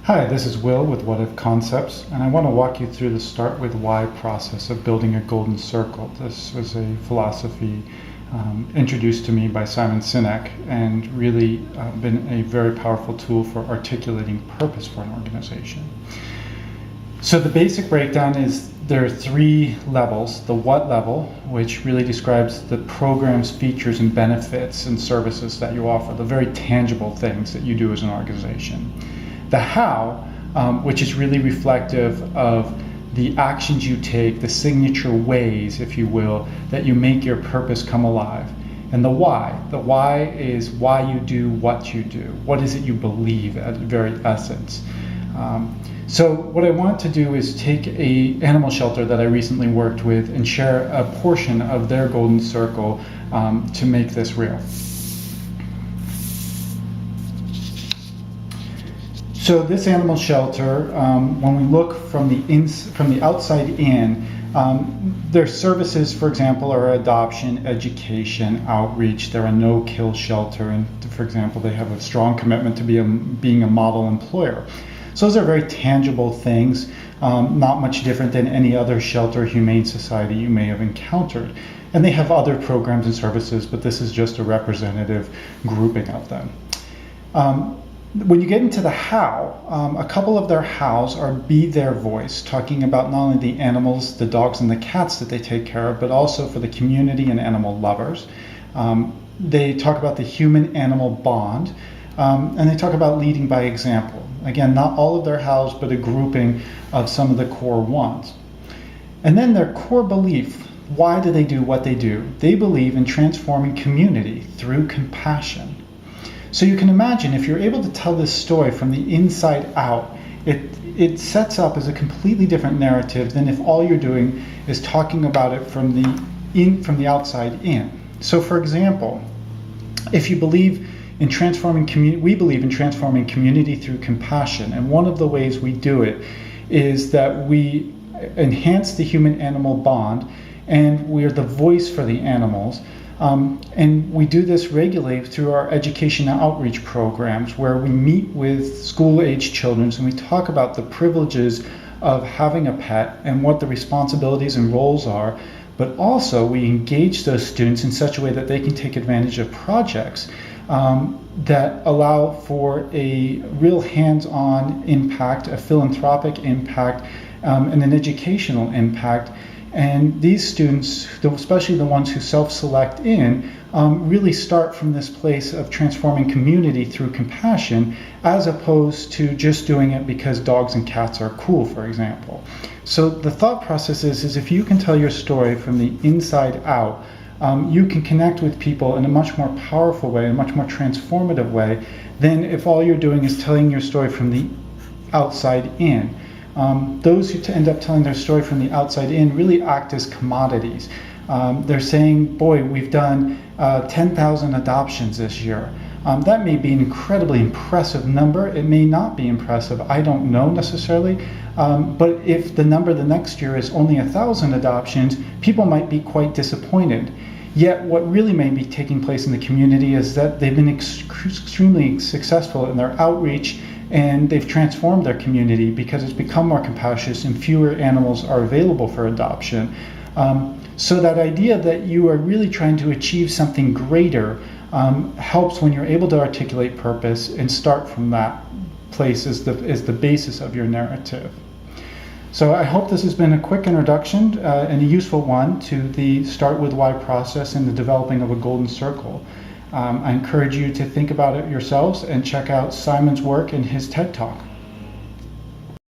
Hi, this is Will with What If Concepts, and I want to walk you through the Start With Why process of building a golden circle. This was a philosophy introduced to me by Simon Sinek and really been a very powerful tool for articulating purpose for an organization. So the basic breakdown is there are three levels. The what level, which really describes the programs, features, and benefits and services that you offer, the very tangible things that you do as an organization. The how, which is really reflective of the actions you take, the signature ways, if you will, that you make your purpose come alive. And the why. The why is why you do what you do. What is it you believe at the very essence? So what I want to do is take an animal shelter that I recently worked with and share a portion of their golden circle to make this real. So this animal shelter, when we look from the outside in, their services, for example, are adoption, education, outreach. They're a no-kill shelter, and for example, they have a strong commitment to being a model employer. So those are very tangible things, not much different than any other shelter, humane society you may have encountered. And they have other programs and services, but this is just a representative grouping of them. When you get into the how, a couple of their hows are be their voice, talking about not only the animals, the dogs and the cats that they take care of, but also for the community and animal lovers. They talk about the human-animal bond, and they talk about leading by example. Again, not all of their hows, but a grouping of some of the core ones. And then their core belief, why do they do what they do? They believe in transforming community through compassion. So you can imagine if you're able to tell this story from the inside out, it sets up as a completely different narrative than if all you're doing is talking about it from the outside in. So for example, if you believe in transforming community, we believe in transforming community through compassion, and one of the ways we do it is that we enhance the human-animal bond, and we're the voice for the animals. And we do this regularly through our education and outreach programs where we meet with school-age children and we talk about the privileges of having a pet and what the responsibilities and roles are, but also we engage those students in such a way that they can take advantage of projects that allow for a real hands-on impact, a philanthropic impact, and an educational impact. And these students, especially the ones who self-select in, really start from this place of transforming community through compassion, as opposed to just doing it because dogs and cats are cool, for example. So the thought process is if you can tell your story from the inside out, you can connect with people in a much more powerful way, a much more transformative way, than if all you're doing is telling your story from the outside in. Those who end up telling their story from the outside in really act as commodities. They're saying, boy, we've done 10,000 adoptions this year. That may be an incredibly impressive number. It may not be impressive. I don't know necessarily. But if the number the next year is only 1,000 adoptions, people might be quite disappointed. Yet what really may be taking place in the community is that they've been extremely successful in their outreach, and they've transformed their community because it's become more compassionate and fewer animals are available for adoption. So that idea that you are really trying to achieve something greater helps when you're able to articulate purpose and start from that place as the basis of your narrative. So I hope this has been a quick introduction and a useful one to the Start With Why process and the developing of a golden circle. I encourage you to think about it yourselves and check out Simon's work in his TED Talk.